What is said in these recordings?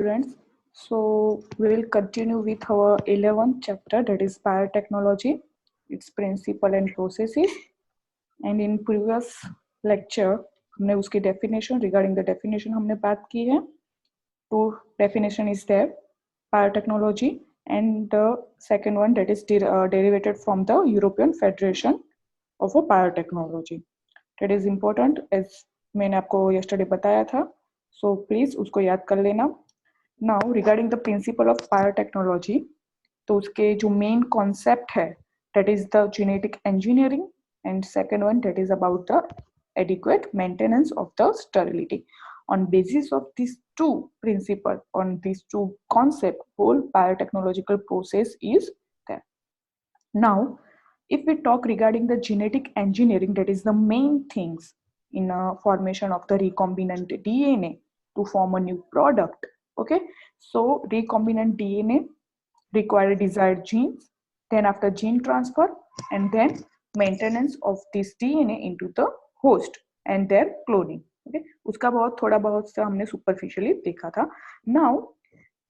students. So we will continue with our 11th chapter, that is biotechnology, its principle and processes. And in previous lecture हमने उसकी definition, regarding the definition हमने बात की है. Two definition is there, biotechnology, and the second one that is derivated from the European Federation of a Biotechnology. That is important as मैंने आपको yesterday बताया था. So please उसको याद कर लेना. Now regarding the principle of biotechnology, तो उसके जो main concept है that is the genetic engineering, and second one that is about the adequate maintenance of the sterility. On basis of these two principles, on these two concepts, whole biotechnological process is there. Now, if we talk regarding the genetic engineering, that is the main things in a formation of the recombinant DNA to form a new product. Okay, so recombinant DNA require desired genes, then after gene transfer, and then maintenance of this DNA into the host and their cloning. Okay, उसका बहुत थोड़ा बहुत से हमने superficially देखा था. Now,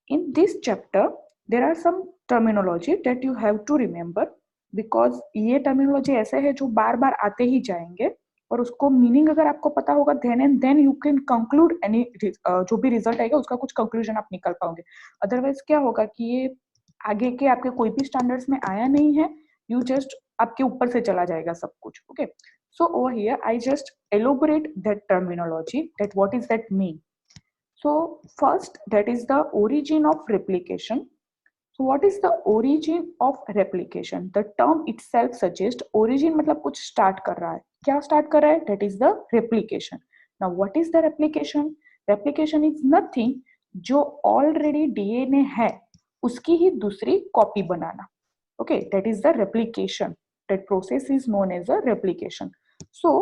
in this chapter, there are some terminology that you have to remember, because ये terminology ऐसे है जो बार बार आते ही जाएंगे, और उसको मीनिंग अगर आपको पता होगा then you can conclude any जो भी रिजल्ट आएगा उसका कुछ कंक्लूजन आप निकाल पाओगे. अदरवाइज क्या होगा कि ये आगे के आपके कोई भी स्टैंडर्ड्स में आया नहीं है, यू जस्ट आपके ऊपर से चला जाएगा सब कुछ. Okay, so over here I just elaborate that terminology, that what is that mean. So first, that is the origin of replication. So what is the origin of replication? The term itself suggests origin मतलब कुछ start कर रहा है. क्या start कर रहा है? That is the replication. Now what is the replication? Replication is nothing जो already DNA है उसकी ही दूसरी copy banana. Okay, that is the replication. That process is known as a replication. So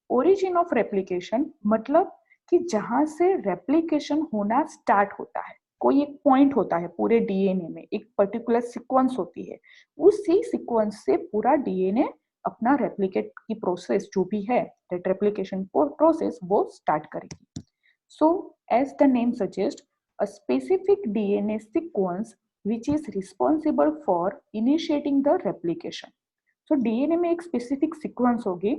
origin of replication मतलब कि जहाँ से replication होना start होता है. कोई एक पॉइंट होता है पूरे डीएनए में, एक पर्टिकुलर सीक्वेंस होती है, उसी सीक्वेंस से पूरा डीएनए अपना रेप्लिकेट की प्रोसेस जो भी है, दैट रेप्लिकेशन प्रोसेस वो स्टार्ट करेगी. So as the name suggest, a specific DNA sequence which is responsible for initiating the replication. So DNA में एक स्पेसिफिक सीक्वेंस होगी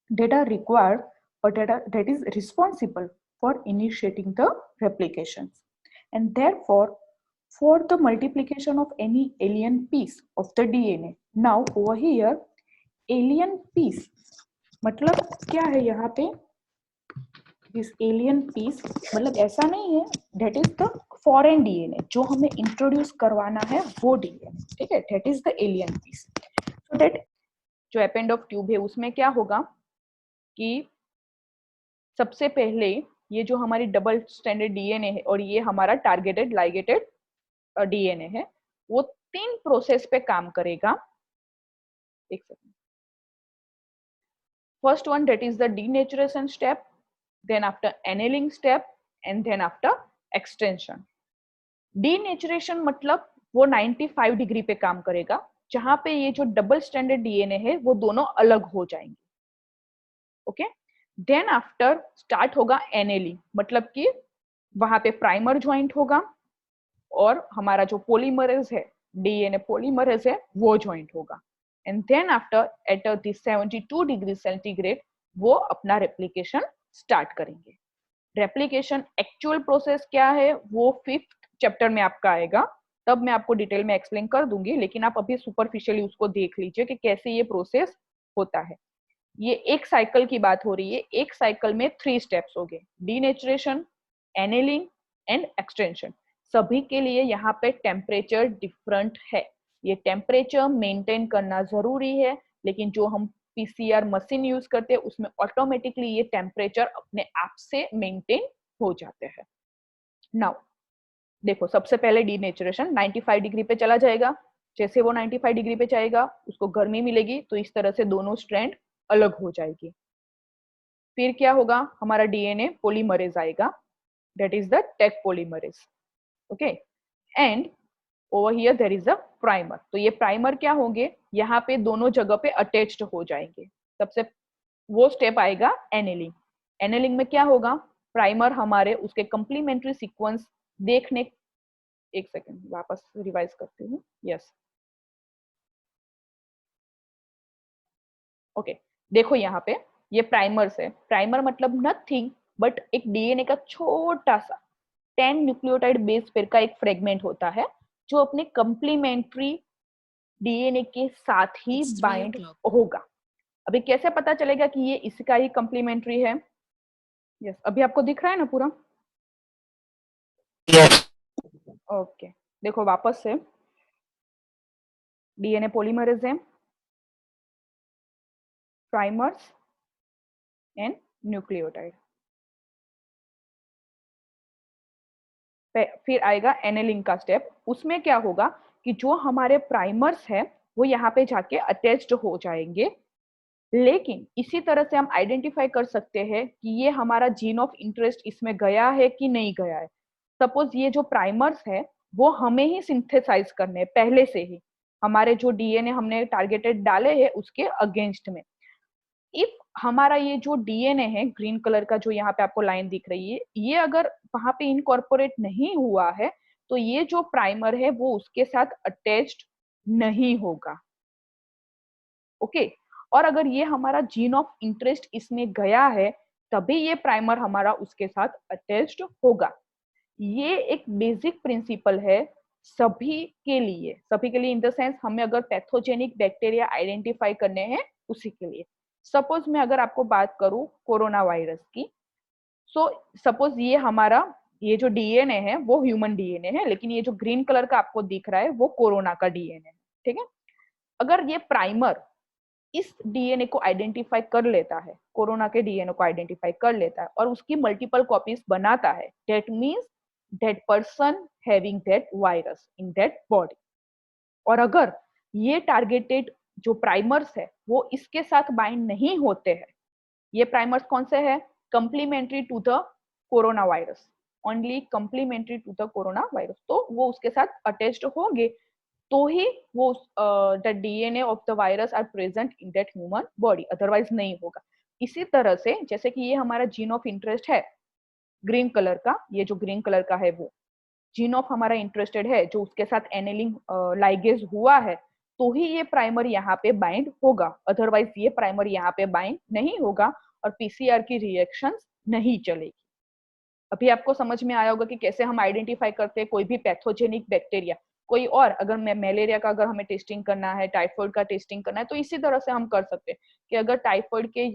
that are required or that is responsible for initiating the replications. And therefore, for the multiplication of any alien piece of the DNA, now over here alien piece मतलब क्या है यहाँ पे, this alien piece मतलब ऐसा नहीं है, that is the foreign DNA जो हमें इंट्रोड्यूस करवाना है वो DNA, ठीक है, that is the alien piece. So that जो एपेंड ऑफ ट्यूब है उसमें क्या होगा कि सबसे पहले ये जो हमारी डबल स्टैंडर्ड डीएनए है और ये हमारा टारगेटेड लाइगेटेड डीएनए है, वो 3 प्रोसेस पे काम करेगा. एक second. First one that is the denaturation step, then after annealing step, and then after extension. Denaturation मतलब वो 95 डिग्री पे काम करेगा, जहां पे ये जो डबल स्टैंडर्ड डीएनए है वो दोनों अलग हो जाएंगे. ओके, देन आफ्टर स्टार्ट होगा एनेलिंग, मतलब कि वहां पे प्राइमर ज्वाइंट होगा और हमारा जो पॉलीमरेज है, डीएनए पॉलीमरेज है, वो ज्वाइंट होगा. And then after at 72 degree centigrade वो अपना रेप्लिकेशन स्टार्ट करेंगे. रेप्लिकेशन एक्चुअल प्रोसेस क्या है वो 5th चैप्टर में आपका आएगा, तब मैं आपको डिटेल में एक्सप्लेन कर दूंगी, लेकिन आप अभी सुपरफिशियली उसको देख लीजिए कि कैसे ये प्रोसेस होता है. ये एक साइकिल की बात हो रही है. एक साइकिल में 3 स्टेप्स हो गए, डीनेचुरेशन, एनेलिंग एंड एक्सटेंशन. सभी के लिए यहाँ पे टेम्परेचर डिफरेंट है. ये टेम्परेचर मेंटेन करना जरूरी है, लेकिन जो हम पीसीआर मशीन यूज करते हैं उसमें ऑटोमेटिकली ये टेम्परेचर अपने आप से मेंटेन हो जाते हैं. नाउ देखो, सबसे पहले डीनेचुरेशन 95 डिग्री पे चला जाएगा. जैसे वो 95 डिग्री पे जाएगा उसको गर्मी मिलेगी, तो इस तरह से दोनों स्ट्रैंड अलग हो जाएगी. फिर क्या होगा, हमारा डीएनए पॉलीमरेज आएगा, that is the Taq polymerase. Okay, and over here there is a primer. तो ये प्राइमर क्या होंगे, यहाँ पे दोनों जगह पे अटैच्ड हो जाएंगे. सबसे वो स्टेप आएगा एनेलिंग. एनेलिंग में क्या होगा, प्राइमर हमारे उसके कंप्लीमेंट्री सीक्वेंस देखने, एक सेकेंड वापस रिवाइज करती हूँ। यस, ओके, देखो यहाँ पे ये प्राइमर्स है। प्राइमर मतलब नथिंग बट एक डीएनए का छोटा सा 10 न्यूक्लियोटाइड बेस पेयर का एक फ्रेगमेंट होता है जो अपने कंप्लीमेंट्री डीएनए के साथ ही बाइंड होगा। अभी कैसे पता चलेगा कि ये इसका ही कंप्लीमेंट्री है? यस, अभी आपको दिख रहा है ना पूरा? यस। ओके, देखो वापस से डीएनए पॉलीमरेज है, प्राइमर्स एंड न्यूक्लियोटाइड। फिर आएगा एनेलिंग का स्टेप। उसमें क्या होगा कि जो हमारे प्राइमर्स है वो यहाँ पे जाके अटैच्ड हो जाएंगे, लेकिन इसी तरह से हम आइडेंटिफाई कर सकते हैं कि ये हमारा जीन ऑफ इंटरेस्ट इसमें गया है कि नहीं गया है। सपोज ये जो प्राइमर्स है वो हमें ही सिंथेसाइज करने हैं पहले से ही, हमारे जो डीएनए हमने टारगेटेड डाले हैं उसके अगेंस्ट में। इफ हमारा ये जो डीएनए है ग्रीन कलर का जो यहाँ पे आपको लाइन दिख रही है, ये अगर वहां पे इनकॉर्पोरेट नहीं हुआ है तो ये जो प्राइमर है वो उसके साथ अटैच्ड नहीं होगा। ओके, और अगर ये हमारा जीन ऑफ इंटरेस्ट इसमें गया है तभी ये प्राइमर हमारा उसके साथ अटैच्ड होगा। ये एक बेसिक प्रिंसिपल है सभी के लिए इन द सेंस हमें अगर पैथोजेनिक बैक्टीरिया आइडेंटिफाई करने हैं उसी के लिए। सपोज मैं अगर आपको बात करूं कोरोना वायरस की, सो सपोज ये हमारा ये जो डीएनए है वो ह्यूमन डीएनए है, लेकिन ये जो ग्रीन कलर का आपको दिख रहा है वो कोरोना का डीएनए है, ठीक है। अगर ये प्राइमर इस डीएनए को आइडेंटिफाई कर लेता है, कोरोना के डीएनए को आइडेंटिफाई कर लेता है और उसकी मल्टीपल कॉपीज बनाता है, that means that person having that virus in that body. और अगर ये टारगेटेड जो प्राइमर्स है वो इसके साथ बाइंड नहीं होते हैं, ये प्राइमर्स कौन से हैं? Complementary to the corona virus, only complementary to the corona virus, तो वो उसके साथ अटैच्ड होंगे तो ही वो the DNA of the virus are present in that human body, otherwise नहीं होगा। इसी तरह से जैसे कि ये हमारा जीन ऑफ इंटरेस्ट है ग्रीन कलर का, ये जो ग्रीन कलर का है वो जीन ऑफ हमारा इंटरेस्टेड है जो उसके साथ एनेलिंग लाइगेज हुआ है, तो ही ये प्राइमर यहाँ पे बाइंड होगा, अदरवाइज ये प्राइमर यहाँ पे बाइंड नहीं होगा और पीसीआर की रिएक्शंस नहीं चलेगी। अभी आपको समझ में आया होगा कि कैसे हम आइडेंटिफाई करते हैं कोई भी पैथोजेनिक बैक्टीरिया। कोई और अगर मलेरिया का अगर हमें टेस्टिंग करना है, टाइफाइड का टेस्टिंग करना है, तो इसी तरह से हम कर सकते हैं कि अगर टाइफाइड के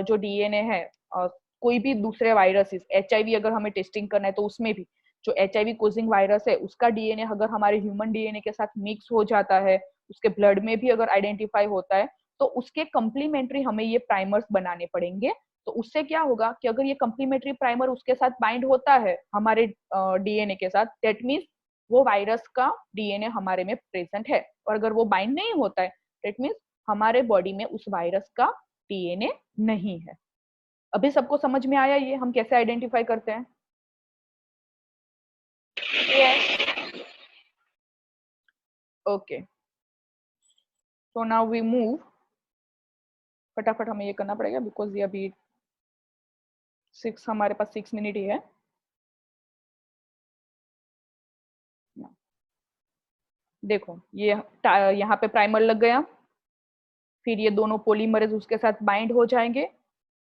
जो डीएनए है, कोई भी दूसरे वायरसेस, एचआईवी अगर हमें टेस्टिंग करना है तो उसमें भी जो एचआईवी कोजिंग वायरस है उसका डीएनए अगर हमारे ह्यूमन डीएनए के साथ मिक्स हो जाता है, उसके ब्लड में भी अगर आइडेंटिफाई होता है, तो उसके कंप्लीमेंट्री हमें ये प्राइमर्स बनाने पड़ेंगे। तो उससे क्या होगा कि अगर ये कंप्लीमेंट्री प्राइमर उसके साथ बाइंड होता है हमारे डीएनए के साथ, दैट मीन्स वो वायरस का डीएनए हमारे में प्रेजेंट है। और अगर वो बाइंड नहीं होता है दैट मीन्स हमारे बॉडी में उस वायरस का डीएनए नहीं है। अभी सबको समझ में आया ये हम कैसे आइडेंटिफाई करते हैं? Yes. Okay, so now we move, फटाफट हमें ये करना पड़ेगा बिकॉज ये अभी हमारे पास 6 मिनट ही है। देखो ये यहाँ पे प्राइमर लग गया, फिर ये दोनों पॉलीमरेज उसके साथ बाइंड हो जाएंगे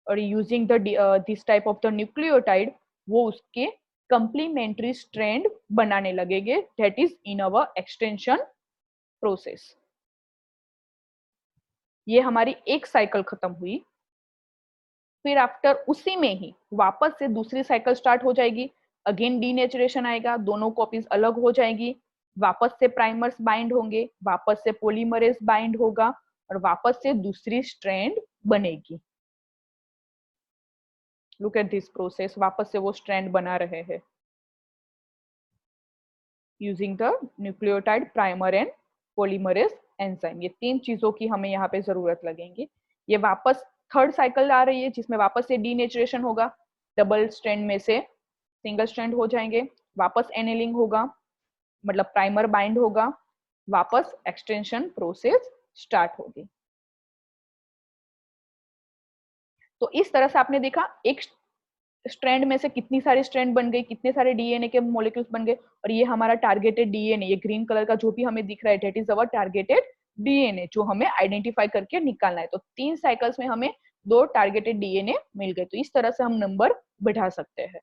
और using the this type of the nucleotide वो उसके कंप्लीमेंट्री स्ट्रैंड बनाने लगेंगे, that is in our extension process. ये हमारी एक साइकिल खत्म हुई, फिर आफ्टर उसी में ही वापस से दूसरी साइकिल स्टार्ट हो जाएगी, अगेन डीनेचुरेशन आएगा, दोनों कॉपीज अलग हो जाएंगी, वापस से प्राइमर्स बाइंड होंगे, वापस से पॉलीमरेज बाइंड होगा और वापस से दूसरी स्ट्रैंड बनेगी। लुक एट दिस प्रोसेस, वापस से वो स्ट्रैंड बना रहे हैं using the nucleotide, primer and polymerase enzyme. ये तीन चीजों की हमें यहाँ पे जरूरत लगेंगी। ये वापस थर्ड साइकिल आ रही है जिसमें वापस से डीनेचुरेशन होगा, डबल स्ट्रैंड में से सिंगल स्ट्रैंड हो जाएंगे, वापस एनेलिंग होगा मतलब प्राइमर बाइंड होगा, वापस एक्सटेंशन प्रोसेस स्टार्ट होगी। तो इस तरह से आपने देखा एक स्ट्रैंड में से कितनी सारी स्ट्रैंड बन गई, कितने सारे डीएनए के मॉलिक्यूल्स बन गए, और ये हमारा टारगेटेड डीएनए, ये ग्रीन कलर का जो भी हमें दिख रहा है that is our targeted DNA जो हमें आइडेंटिफाई करके निकालना है। तो 3 साइकिल्स में हमें 2 टारगेटेड डीएनए मिल गए। तो इस तरह से हम नंबर बढ़ा सकते हैं।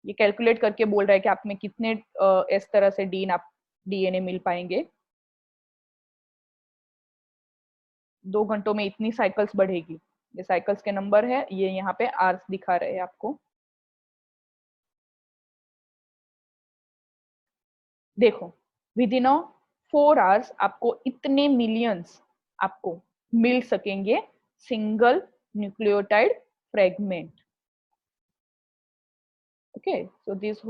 ये कैलकुलेट करके बोल रहा है कि आप में कितने इस तरह से डीएनए मिल पाएंगे। 2 घंटों में इतनी साइकिल्स बढ़ेगी। ये साइकिल्स के नंबर है, ये यहाँ पे आर्स दिखा रहे हैं आपको। देखो विद इन 4 आवर्स आपको इतने मिलियंस आपको मिल सकेंगे single nucleotide fragment. Okay, so this